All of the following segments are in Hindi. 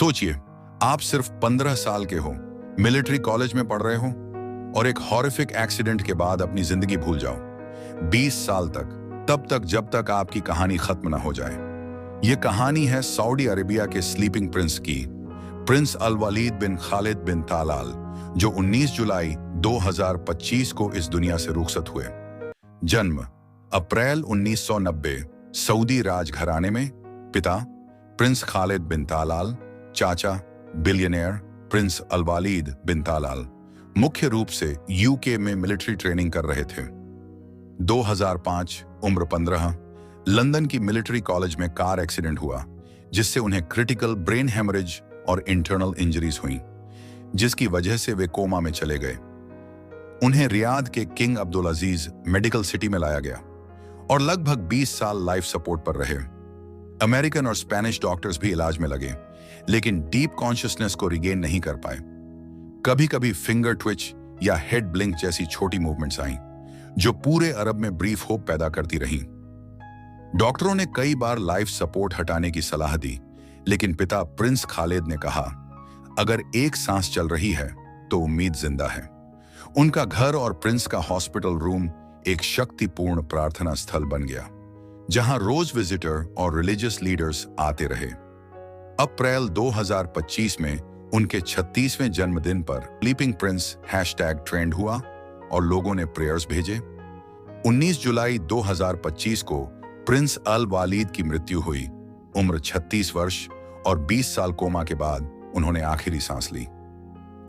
सोचिए, आप सिर्फ 15 साल के हो, मिलिट्री कॉलेज में पढ़ रहे हो और एक हॉरिफिक एक्सीडेंट के बाद अपनी जिंदगी भूल जाओ। 20 साल तक, तब तक जब तक आपकी कहानी खत्म ना हो जाए। यह कहानी है सऊदी अरेबिया के स्लीपिंग प्रिंस की, प्रिंस अल वलीद बिन खालिद बिन तालाल, जो 19 जुलाई 2025 को इस दुनिया से रुखसत हुए। जन्म अप्रैल 1990, सऊदी राजघराने में। पिता प्रिंस खालिद बिन तालाल, चाचा बिलियनियर प्रिंस अल वलीद बिन तालाल मुख्य रूप से यूके में मिलिट्री ट्रेनिंग कर रहे थे। 2005, उम्र 15, लंदन की मिलिट्री कॉलेज में कार एक्सीडेंट हुआ, जिससे उन्हें क्रिटिकल ब्रेन हेमरेज और इंटरनल इंजरीज हुई, जिसकी वजह से वे कोमा में चले गए। उन्हें रियाद के किंग अब्दुल अजीज मेडिकल सिटी में लाया गया और लगभग 20 साल लाइफ सपोर्ट पर रहे। अमेरिकन और स्पेनिश डॉक्टर्स भी इलाज में लगे, लेकिन डीप कॉन्शियसनेस को रिगेन नहीं कर पाए। कभी कभी फिंगर ट्विच या हेड ब्लिंक जैसी छोटी मूवमेंट्स आईं, जो पूरे अरब में ब्रीफ होप पैदा करती रहीं। डॉक्टरों ने कई बार लाइफ सपोर्ट हटाने की सलाह दी, लेकिन पिता प्रिंस खालिद ने कहा, अगर एक सांस चल रही है तो उम्मीद जिंदा है। उनका घर और प्रिंस का हॉस्पिटल रूम एक शक्तिपूर्ण प्रार्थना स्थल बन गया, जहां रोज विजिटर और रिलीजियस लीडर्स आते रहे। अप्रैल 2025 में उनके 36वें जन्मदिन पर स्लीपिंग प्रिंस हैशटैग ट्रेंड हुआ और लोगों ने प्रेयर्स भेजे। 19 जुलाई 2025 को प्रिंस अल वलीद की मृत्यु हुई। उम्र 36 वर्ष और 20 साल कोमा के बाद उन्होंने आखिरी सांस ली।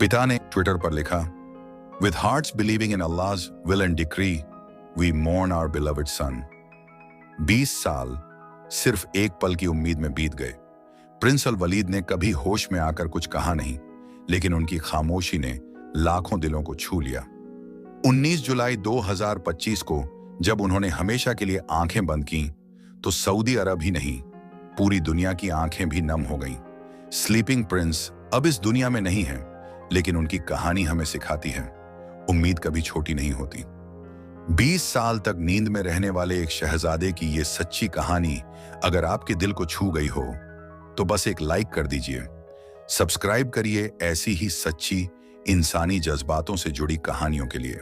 पिता ने ट्विटर पर लिखा, With hearts believing in Allah's will and decree, we mourn our beloved son. 20 साल सिर्फ एक पल की उम्मीद में बीत गए। प्रिंस अल वलीद ने कभी होश में आकर कुछ कहा नहीं, लेकिन उनकी खामोशी ने लाखों दिलों को छू लिया। 19 जुलाई 2025 को जब उन्होंने हमेशा के लिए आंखें बंद की, तो सऊदी अरब ही नहीं, पूरी दुनिया की आंखें भी नम हो गईं। स्लीपिंग प्रिंस अब इस दुनिया में नहीं है, लेकिन उनकी कहानी हमें सिखाती है, उम्मीद कभी छोटी नहीं होती। 20 साल तक नींद में रहने वाले एक शहजादे की ये सच्ची कहानी अगर आपके दिल को छू गई हो, तो बस एक लाइक कर दीजिए। सब्सक्राइब करिए ऐसी ही सच्ची इंसानी जज्बातों से जुड़ी कहानियों के लिए।